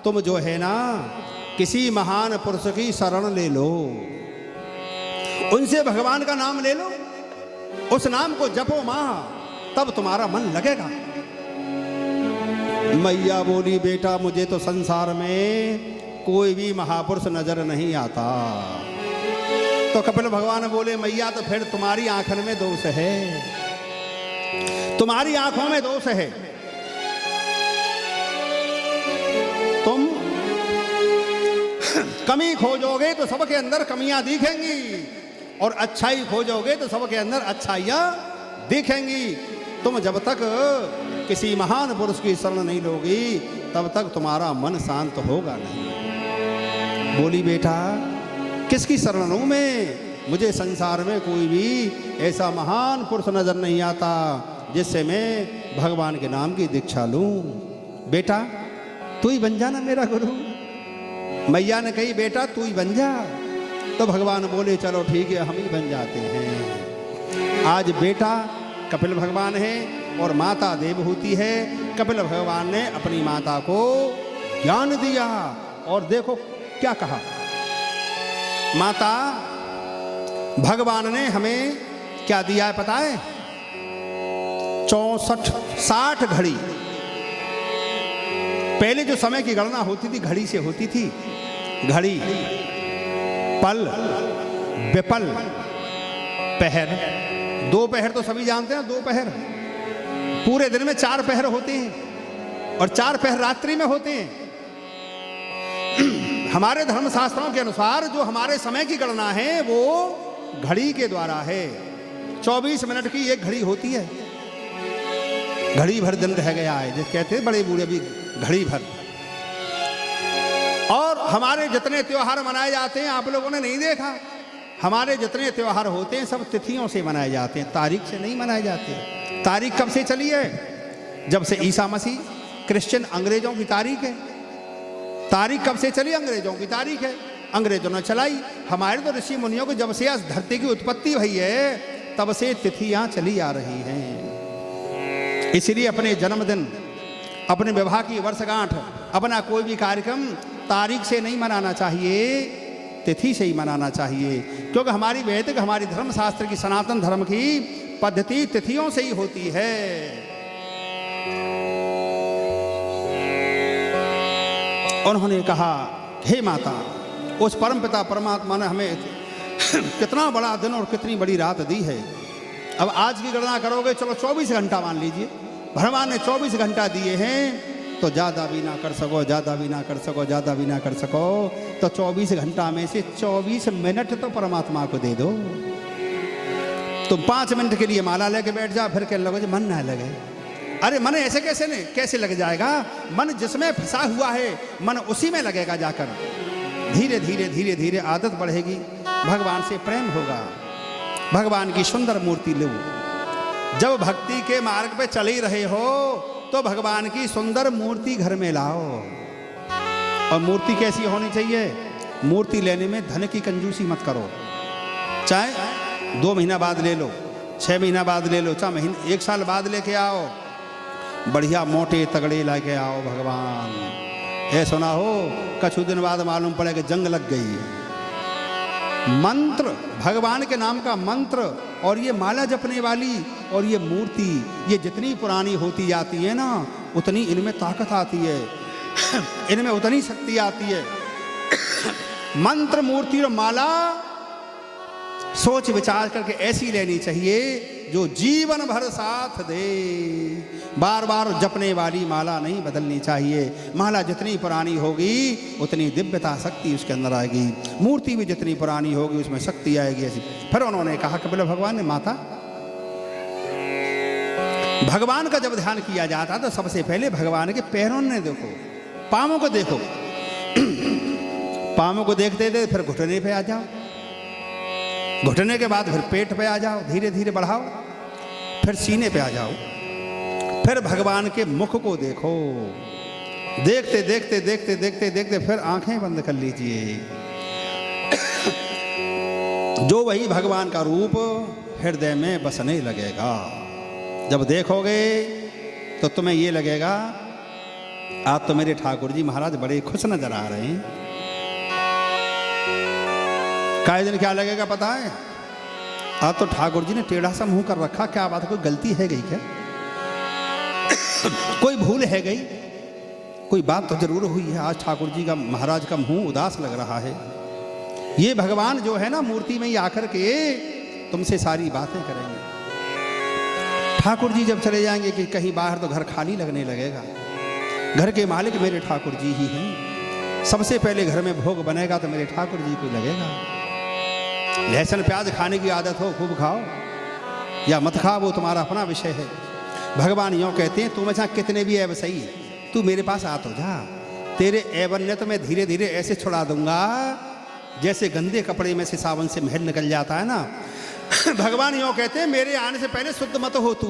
तुम जो है ना किसी महान पुरुष की शरण ले लो, उनसे भगवान का नाम ले लो, उस नाम को जपो मां, तब तुम्हारा मन लगेगा। मैया बोली बेटा मुझे तो संसार में कोई भी महापुरुष नजर नहीं आता। तो कपिल भगवान बोले मैया तो फिर तुम्हारी आंखों में दोष है, तुम्हारी आंखों में दोष है। तुम कमी खोजोगे तो सबके अंदर कमियां दिखेंगी, और अच्छाई खोजोगे तो सबके अंदर अच्छाइयां दिखेंगी। तुम जब तक किसी महान पुरुष की शरण नहीं लोगी तब तक तुम्हारा मन शांत होगा नहीं। बोली बेटा किसकी शरण लूं मैं, मुझे संसार में कोई भी ऐसा महान पुरुष नजर नहीं आता जिससे मैं भगवान के नाम की दीक्षा लूं। बेटा तू ही बन जा ना मेरा गुरु। मैया ने कही बेटा तू ही बन जा। तो भगवान बोले चलो ठीक है हम ही बन जाते हैं। आज बेटा कपिल भगवान है और माता देवहूति है। कपिल भगवान ने अपनी माता को ज्ञान दिया और देखो क्या कहा। माता भगवान ने हमें क्या दिया है पता है? 64-60 घड़ी। पहले जो समय की गणना होती थी घड़ी से होती थी। घड़ी, पल, विपल, पहर। 2 पहर तो सभी जानते हैं, 2 पहर। पूरे दिन में 4 पहर होते हैं और 4 पहर रात्रि में होते हैं। हमारे धर्मशास्त्रों के अनुसार जो हमारे समय की गणना है वो घड़ी के द्वारा है। 24 मिनट की एक घड़ी होती है। घड़ी भर दिन रह गया है, जिस कहते हैं बड़े बूढ़े भी घड़ी भर। और हमारे जितने त्योहार मनाए जाते हैं आप लोगों ने नहीं देखा, हमारे जितने त्योहार होते हैं सब तिथियों से मनाए जाते हैं, तारीख से नहीं मनाए जाते। तारीख कब से चली है? जब से ईसा मसीह क्रिश्चियन अंग्रेजों की तारीख है। तारीख कब से चली? अंग्रेजों की तारीख है, अंग्रेजों ने चलाई। हमारे तो ऋषि मुनियों को जब से आज धरती की उत्पत्ति हुई है तब से तिथियां चली आ रही हैं। इसलिए अपने जन्मदिन, अपने विवाह की वर्षगांठ, अपना कोई भी कार्यक्रम तारीख से नहीं मनाना चाहिए, तिथि से ही मनाना चाहिए। क्योंकि हमारी वैदिक, हमारी धर्मशास्त्र की, सनातन धर्म की पद्धति तिथियों से ही होती है। उन्होंने कहा हे माता, उस परमपिता परमात्मा ने हमें कितना बड़ा दिन और कितनी बड़ी रात दी है। अब आज की गणना करोगे, चलो 24 घंटा मान लीजिए, भगवान ने 24 घंटा दिए हैं, तो ज़्यादा भी ना कर सको, ज़्यादा भी ना कर सको, ज़्यादा भी ना कर सको, तो 24 घंटा में से 24 मिनट तो परमात्मा को दे दो। तुम 5 मिनट के लिए माला लेके बैठ जाओ, फिर कहने लगो मन ना लगे। अरे मन ऐसे कैसे नहीं, कैसे लग जाएगा? मन जिसमें फंसा हुआ है मन उसी में लगेगा जाकर। धीरे धीरे धीरे धीरे आदत बढ़ेगी, भगवान से प्रेम होगा। भगवान की सुंदर मूर्ति लो। जब भक्ति के मार्ग पे चल ही रहे हो तो भगवान की सुंदर मूर्ति घर में लाओ। और मूर्ति कैसी होनी चाहिए? मूर्ति लेने में धन की कंजूसी मत करो। चाहे 2 महीना बाद ले लो, 6 महीना बाद ले लो, चाहे महीने 1 साल बाद लेके आओ, बढ़िया मोटे तगड़े लेके आओ। भगवान ये सुना हो कुछ दिन बाद मालूम पड़े कि जंग लग गई। मंत्र, भगवान के नाम का मंत्र और ये माला जपने वाली और ये मूर्ति, ये जितनी पुरानी होती जाती है ना उतनी इनमें ताकत आती है, इनमें उतनी शक्ति आती है। मंत्र, मूर्ति और माला सोच विचार करके ऐसी लेनी चाहिए जो जीवन भर साथ दे। बार बार जपने वाली माला नहीं बदलनी चाहिए। माला जितनी पुरानी होगी उतनी दिव्यता, शक्ति उसके अंदर आएगी। मूर्ति भी जितनी पुरानी होगी उसमें शक्ति आएगी ऐसी। फिर उन्होंने कहा कपिल भगवान ने, माता भगवान का जब ध्यान किया जाता तो सबसे पहले भगवान के पैरों ने देखो, पांवों को देखो। पांवों को देखते थे फिर घुटने पे आ जाओ, घुटने के बाद फिर पेट पे आ जाओ, धीरे धीरे बढ़ाओ, फिर सीने पे आ जाओ, फिर भगवान के मुख को देखो। देखते देखते देखते देखते देखते फिर आंखें बंद कर लीजिए। जो वही भगवान का रूप हृदय में बसने लगेगा। जब देखोगे तो तुम्हें ये लगेगा आज तो मेरे ठाकुर जी महाराज बड़े खुश नजर आ रहे हैं। काहे दिन क्या लगेगा पता है? आज तो ठाकुर जी ने टेढ़ा सा मुंह कर रखा। क्या बात है, कोई गलती है गई क्या? कोई भूल है गई? कोई बात तो जरूर हुई है। आज ठाकुर जी का महाराज का मुंह उदास लग रहा है। ये भगवान जो है ना मूर्ति में ही आकर के तुमसे सारी बातें करेंगे। ठाकुर जी जब चले जाएंगे कि कहीं बाहर तो घर खाली लगने लगेगा। घर के मालिक मेरे ठाकुर जी ही हैं। सबसे पहले घर में भोग बनेगा तो मेरे ठाकुर जी को लगेगा। लहसुन प्याज खाने की आदत हो खूब खाओ या मत खाओ, वो तुम्हारा अपना विषय है। भगवान यों कहते हैं, तू में चाहे कितने भी ऐब सही तू मेरे पास आ तो जा। तेरे ऐबन्य तो मैं धीरे धीरे ऐसे छुड़ा दूंगा जैसे गंदे कपड़े में से सावन से महल निकल जाता है ना। भगवान यों कहते हैं, मेरे आने से पहले शुद्ध मत हो तू।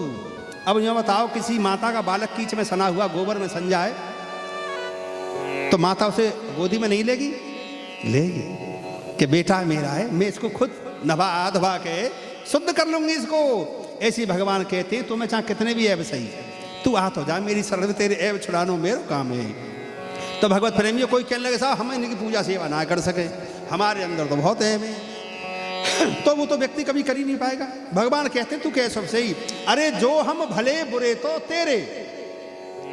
अब यूँ बताओ, किसी माता का बालक कीच में सना हुआ गोबर में सन जाए तो माता उसे गोदी में नहीं लेगी? लेगी कि बेटा मेरा है, मैं इसको खुद नभा धवा के शुद्ध कर लूंगी इसको। ऐसी भगवान कहते हैं, तुम्हें चाहे कितने भी ऐब सही तू आ तो जा, मेरी शरण में तेरे ऐब छुड़ानो मेरा काम है। तो भगवत प्रेमियों कोई कहने लगे साहब हम इनकी पूजा सेवा ना कर सके, हमारे अंदर तो बहुत ऐब है। तो वो तो व्यक्ति कभी कर ही नहीं पाएगा। भगवान कहते तू कह सब सही। अरे जो हम भले बुरे तो तेरे,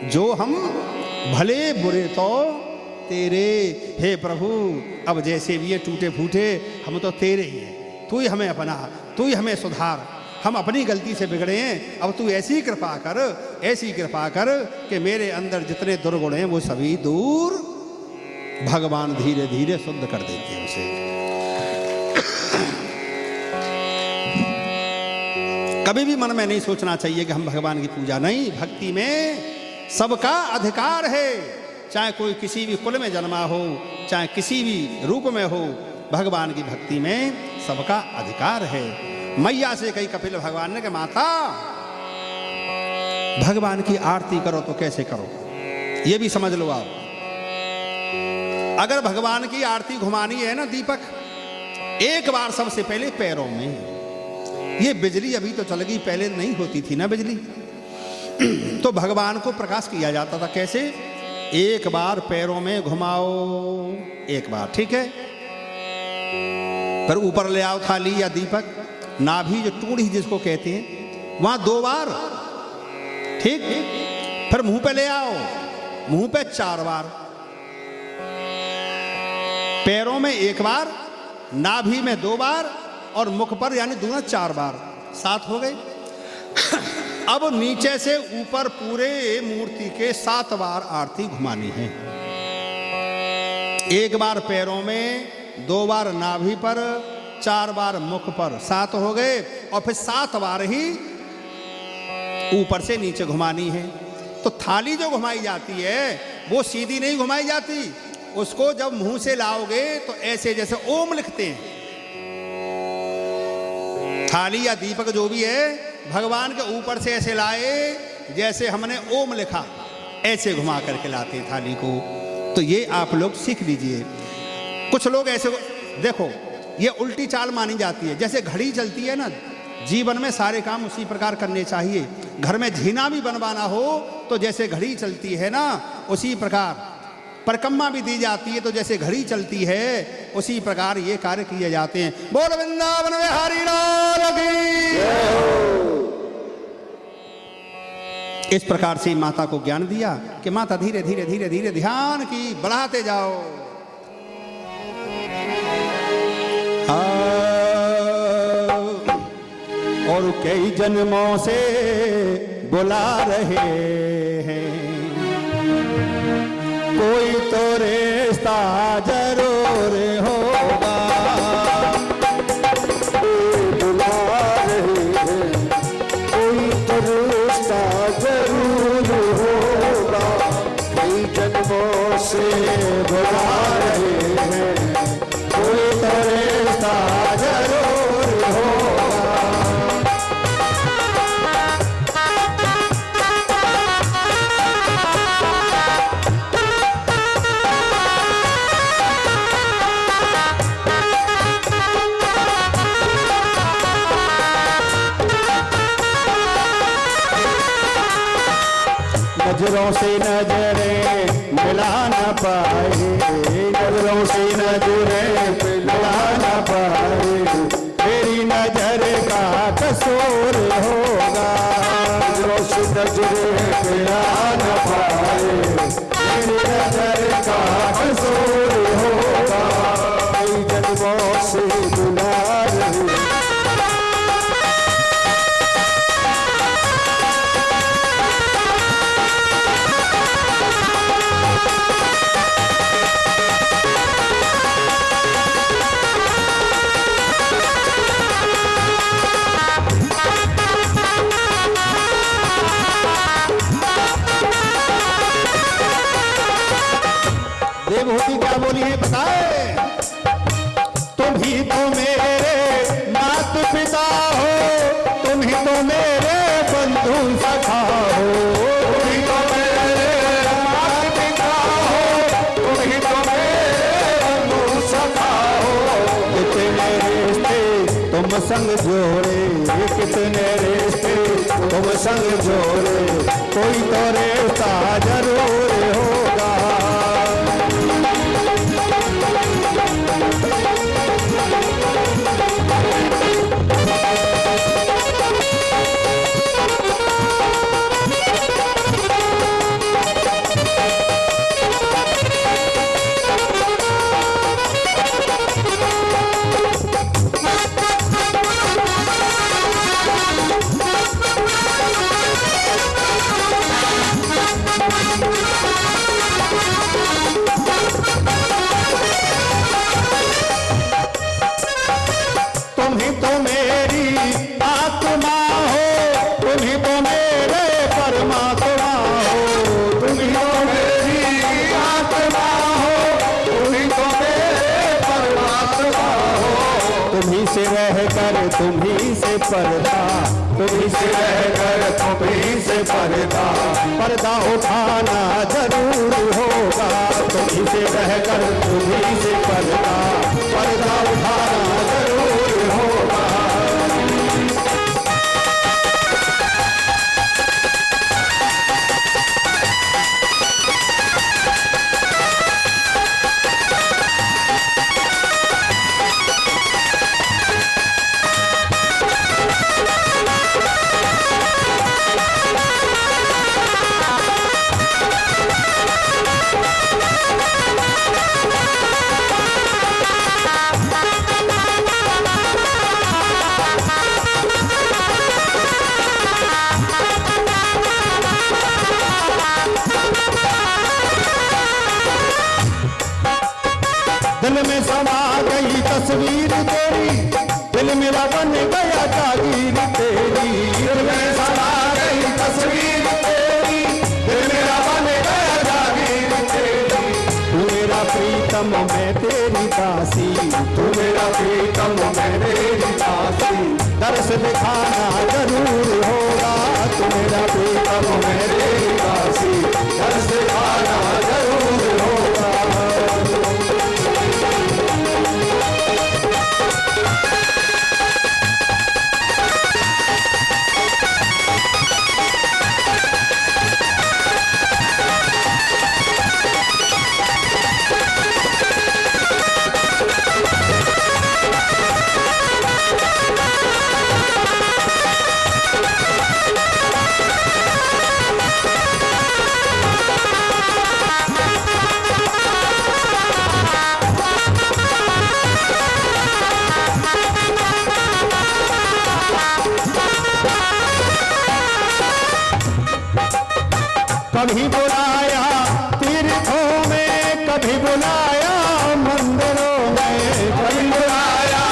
जो हम भले बुरे तो तेरे। हे प्रभु, अब जैसे भी ये टूटे फूटे हम तो तेरे ही हैं। तू ही हमें अपना, तू ही हमें सुधार। हम अपनी गलती से बिगड़े हैं, अब तू ऐसी कृपा कर, ऐसी कृपा कर कि मेरे अंदर जितने दुर्गुण हैं वो सभी दूर। भगवान धीरे धीरे शुद्ध कर देते हैं उसे। कभी भी मन में नहीं सोचना चाहिए कि हम भगवान की पूजा नहीं। भक्ति में सबका अधिकार है, चाहे कोई किसी भी कुल में जन्मा हो, चाहे किसी भी रूप में हो। भगवान की भक्ति में सबका अधिकार है। मैया से कही कपिल भगवान ने कि माता भगवान की आरती करो तो कैसे करो, ये भी समझ लो आप। अगर भगवान की आरती घुमानी है ना दीपक, एक बार सबसे पहले पैरों में। ये बिजली अभी तो चल गई, पहले नहीं होती थी ना बिजली। तो भगवान को प्रकाश किया जाता था कैसे? एक बार पैरों में घुमाओ, एक बार ठीक है। फिर ऊपर ले आओ थाली या दीपक, नाभि जो टूड़ी जिसको कहते हैं वहां 2 बार, ठीक। फिर मुंह पे ले आओ, मुंह पे 4 बार, पैरों में 1 बार, नाभि में 2 बार और मुख पर यानी दूना 4 बार। 7 हो गए। अब नीचे से ऊपर पूरे मूर्ति के 7 बार आरती घुमानी है। 1 बार पैरों में, 2 बार नाभि पर, 4 बार मुख पर, 7 हो गए। और फिर 7 बार ही ऊपर से नीचे घुमानी है। तो थाली जो घुमाई जाती है वो सीधी नहीं घुमाई जाती, उसको जब मुंह से लाओगे तो ऐसे जैसे ओम लिखते हैं। थाली या दीपक जो भी है भगवान के ऊपर से ऐसे लाए जैसे हमने ओम लिखा, ऐसे घुमा करके लाते हैं थाली को। तो ये आप लोग सीख लीजिए। कुछ लोग ऐसे देखो, ये उल्टी चाल मानी जाती है। जैसे घड़ी चलती है ना, जीवन में सारे काम उसी प्रकार करने चाहिए। घर में झीना भी बनवाना हो तो जैसे घड़ी चलती है ना उसी प्रकार, परिक्रमा भी दी जाती है तो जैसे घड़ी चलती है उसी प्रकार ये कार्य किए जाते हैं। बोल वृंदावन बिहारी लाल की। इस प्रकार से माता को ज्ञान दिया कि माता धीरे धीरे धीरे धीरे ध्यान की बढ़ाते जाओ। और कई जन्मों से बुला रहे हैं, कोई तो रिश्ता जरूर होगा। बुला रहे हैं, कोई तो रिश्ता जरूर होगा। कई जन्मों से बुला रहे हैं, कोई तो रिश्ता जरूर होगा। नजरों से नजरें मिला न पाए, नजरों से नजरें मिला न पाए, मेरी नजर का कसूर होगा। नजरों से नजरें मिला न पाए, मेरी नजर का कसूर होगा। कई जन्मों से बुला रही देवहूति क्या बोली है बताए। तुम ही तो मेरे मात पिता हो, तुम ही तो मेरे बंधु सखा हो, तुम ही तो मेरे मात पिता हो, तुम ही तो मेरे बंधु सखा हो। कितने रिश्ते तुम संग जोड़े, कितने रिश्ते तुम संग जोड़े, कोई तो रिश्ता जरूर होगा। तुम ही तो मेरी आत्मा हो, तुम ही तो मेरे परमात्मा हो, तुम ही तो मेरी आत्मा हो, तुम ही तो मेरे परमात्मा हो। तुम ही से रहकर तुम ही से पर्दा, तुम ही से रहकर तुम ही से पर्दा, पर्दा उठाना जरूर होगा। तुम ही से रहकर तुम ही से पर्दा, पर्दा उठाना जरूर होगा। दिल में समा गई तस्वीर तेरी, दिल मेरा बन गया जागीर तेरी। दिल में समा गई तस्वीर तेरी, दिल मेरा बन गया जागीर तेरी। तू मेरा प्रीतम मैं तेरी दासी, तू मेरा प्रीतम मैं तेरी दासी। दर्श दिखाना जरूर होगा, तू मेरा प्रीतम मैं तेरी दासी। दर्श दिखाना जरूर होगा। कभी बुलाया तीर्थों में, कभी बुलाया मंदिरों में, कभी बुलाया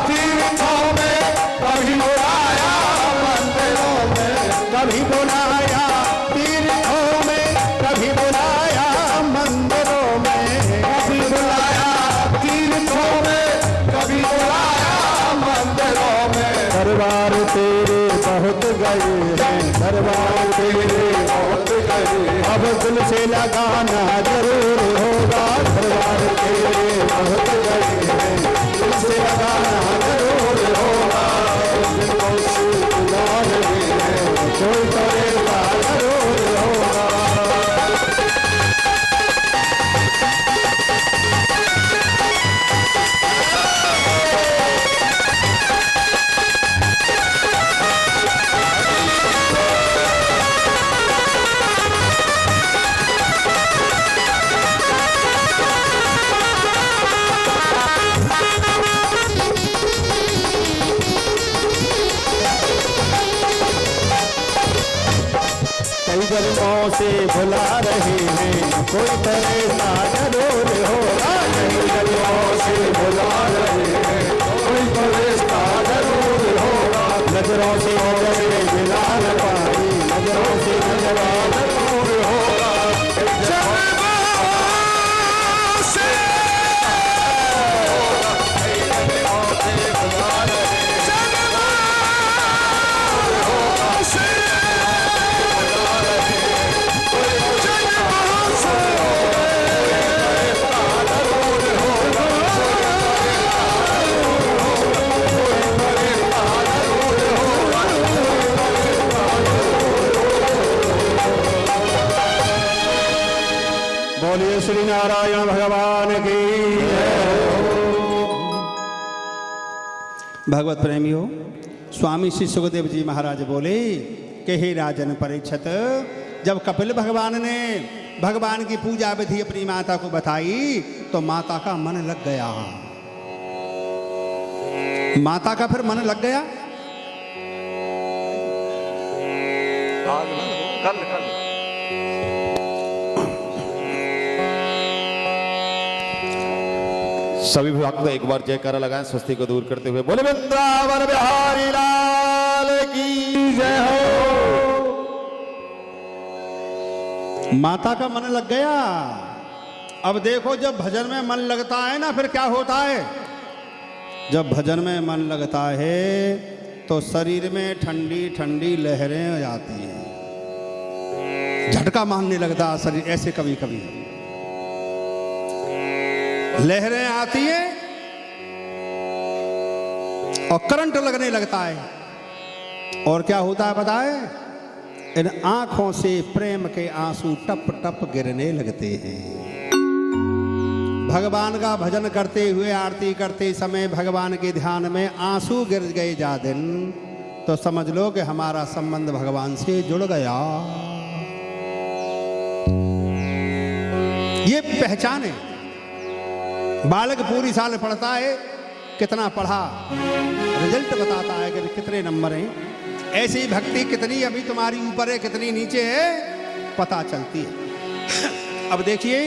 तीर्थों में, कभी बुलाया मंदिरों में, कभी बुलाया तीर्थों में, कभी बुलाया मंदिरों में, कभी बुलाया तीर्थों में, कभी बुलाया मंदिरों में। दरबार तेरे बहुत गए हैं, दरबार तेरे बहुत गए, अब दिल से लगाना जरूर होगा। दरबार तेरे बहुत गए हैं, दिल से लगाना जरूर होगा। दिलों से बुला रहे हैं, कोई तो रेता जरूर होगा। से बुला रहे हैं, कोई फरिश्ता जरूर होगा। नजरों से बुला रहे हैं, कोई फरिश्ता जरूर होगा। नजरों से नजरें मिला न पाई, नजरों से नजरा जरूर होगा। बोलिए श्री नारायण भगवान की भगवत प्रेमियों, स्वामी श्री सुखदेव जी महाराज बोले कि हे राजन परीक्षित, जब कपिल भगवान ने भगवान की पूजा विधि अपनी माता को बताई तो माता का मन लग गया। माता का फिर मन लग गया। कल सभी भक्त एक बार जयकारा लगाएं स्वस्ति को दूर करते हुए। बोले वृंदावन बिहारी लाल की जय हो। माता का मन लग गया। अब देखो, जब भजन में मन लगता है ना, फिर क्या होता है? जब भजन में मन लगता है तो शरीर में ठंडी ठंडी लहरें आ जाती हैं, झटका मारने लगता शरीर ऐसे। कभी कभी लहरें आती हैं और करंट लगने लगता है। और क्या होता है पता है? इन आंखों से प्रेम के आंसू टप टप गिरने लगते हैं। भगवान का भजन करते हुए, आरती करते समय भगवान के ध्यान में आंसू गिर गए जा दिन, तो समझ लो कि हमारा संबंध भगवान से जुड़ गया। ये पहचान है। बालक पूरी साल पढ़ता है, कितना पढ़ा, रिजल्ट बताता है कि कितने नंबर हैं। ऐसी भक्ति कितनी अभी तुम्हारी ऊपर है, कितनी नीचे है, पता चलती है। अब देखिए,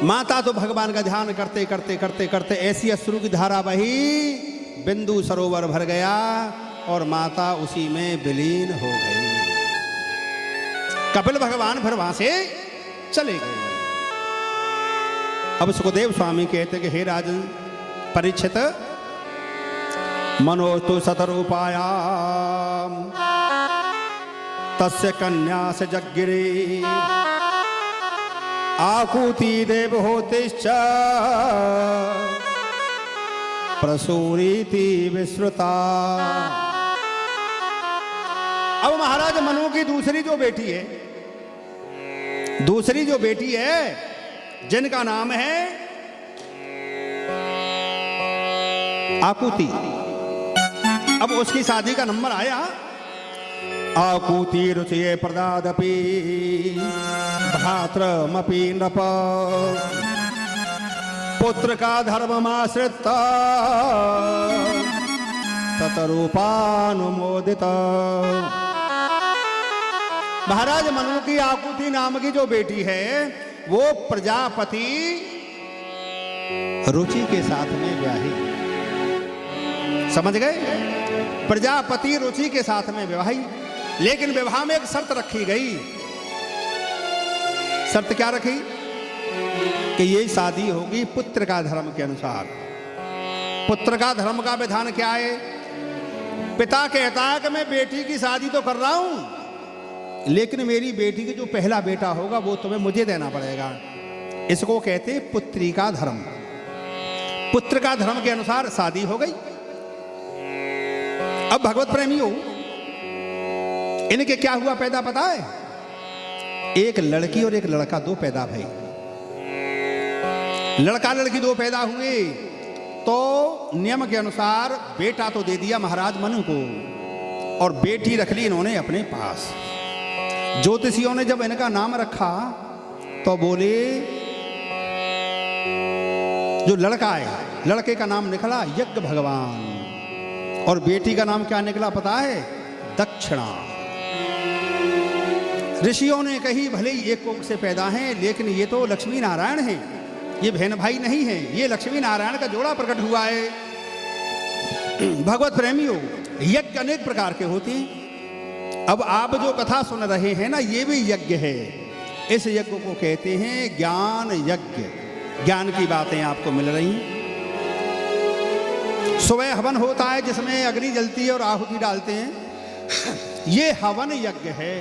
माता तो भगवान का ध्यान करते करते करते करते ऐसी अश्रु की धारा बही, बिंदु सरोवर भर गया और माता उसी में विलीन हो गई। कपिल भगवान फिर वहां से चले गए। अब सुखदेव स्वामी कहते कि हे राजन परीक्षित, मनोस्तु शतरूपाया तस्य कन्या से जग्गिरे आकुति देव होतिश्च प्रसूरीति विश्रुता। अब महाराज मनु की दूसरी जो बेटी है, जिनका नाम है आकुति, अब उसकी शादी का नंबर आया। आकुति रुचये प्रदादपि भ्रातरमपि नृप पुत्र का धर्ममाश्रित शतरूपानुमोदित। महाराज मनु की आकुति नाम की जो बेटी है, वो प्रजापति रुचि के साथ में ब्याही। समझ गए? प्रजापति रुचि के साथ में विवाही। लेकिन विवाह में एक शर्त रखी गई। शर्त क्या रखी? कि ये शादी होगी पुत्र का धर्म के अनुसार। पुत्र का धर्म का विधान क्या है? पिता कहता है कि मैं बेटी की शादी तो कर रहा हूं, लेकिन मेरी बेटी की जो पहला बेटा होगा वो तुम्हें मुझे देना पड़ेगा। इसको कहते पुत्री का धर्म। पुत्र का धर्म के अनुसार शादी हो गई। अब भगवत प्रेमियों, इनके क्या हुआ पैदा पता है? एक लड़की और एक लड़का, दो पैदा भाई। लड़का लड़की दो पैदा हुए तो नियम के अनुसार बेटा तो दे दिया महाराज मनु को, और बेटी रख ली इन्होंने अपने पास। ज्योतिषियों ने जब इनका नाम रखा तो बोले, जो लड़का है, लड़के का नाम निकला यज्ञ भगवान, और बेटी का नाम क्या निकला पता है? दक्षिणा। ऋषियों ने कही भले ही एक कोख से पैदा हैं, लेकिन ये तो लक्ष्मी नारायण हैं, ये बहन भाई नहीं हैं, ये लक्ष्मी नारायण का जोड़ा प्रकट हुआ है। भगवत प्रेमियों, यज्ञ अनेक प्रकार के होते हैं। अब आप जो कथा सुन रहे हैं ना, ये भी यज्ञ है। इस यज्ञ को कहते हैं ज्ञान यज्ञ। ज्ञान की बातें आपको मिल रही हैं। सुबह हवन होता है जिसमें अग्नि जलती है और आहुति डालते हैं, ये हवन यज्ञ है।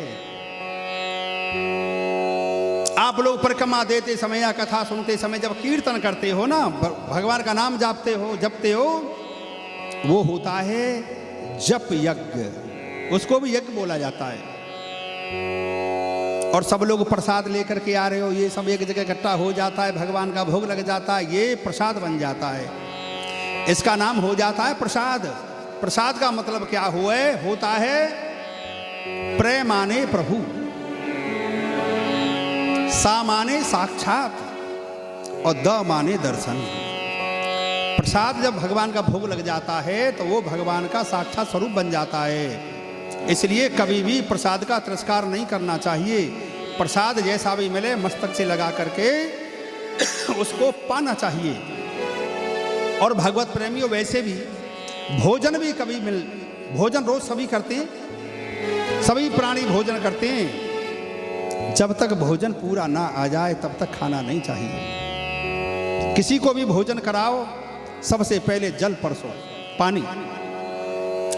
आप लोग परिक्रमा देते समय या कथा सुनते समय जब कीर्तन करते हो ना, भगवान का नाम जपते हो, वो होता है जप यज्ञ, उसको भी यज्ञ बोला जाता है। और सब लोग प्रसाद लेकर के आ रहे हो, ये सब एक जगह इकट्ठा हो जाता है, भगवान का भोग लग जाता है, ये प्रसाद बन जाता है, इसका नाम हो जाता है प्रसाद। प्रसाद का मतलब क्या होता है प्रे माने प्रभु, सा माने साक्षात और द माने दर्शन। प्रसाद जब भगवान का भोग लग जाता है तो वो भगवान का साक्षात स्वरूप बन जाता है। इसलिए कभी भी प्रसाद का तिरस्कार नहीं करना चाहिए। प्रसाद जैसा भी मिले मस्तक से लगा करके उसको पाना चाहिए। और भगवत प्रेमियों, वैसे भी भोजन भी भोजन रोज सभी करते हैं, सभी प्राणी भोजन करते हैं। जब तक भोजन पूरा ना आ जाए तब तक खाना नहीं चाहिए। किसी को भी भोजन कराओ, सबसे पहले जल परसो, पानी।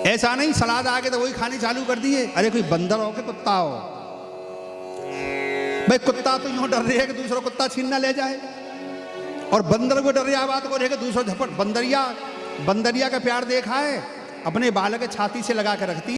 ऐसा नहीं सलाद आ गए तो वही खाने चालू कर दिए। अरे कोई बंदर हो के कुत्ता हो, भाई कुत्ता तो यूं डर रही है कि दूसरा कुत्ता छीन ना ले जाए, और बंदर को डर रही बात को रहे कि दूसरा झपट। बंदरिया का प्यार देखा है, अपने बालक छाती से लगा के रखती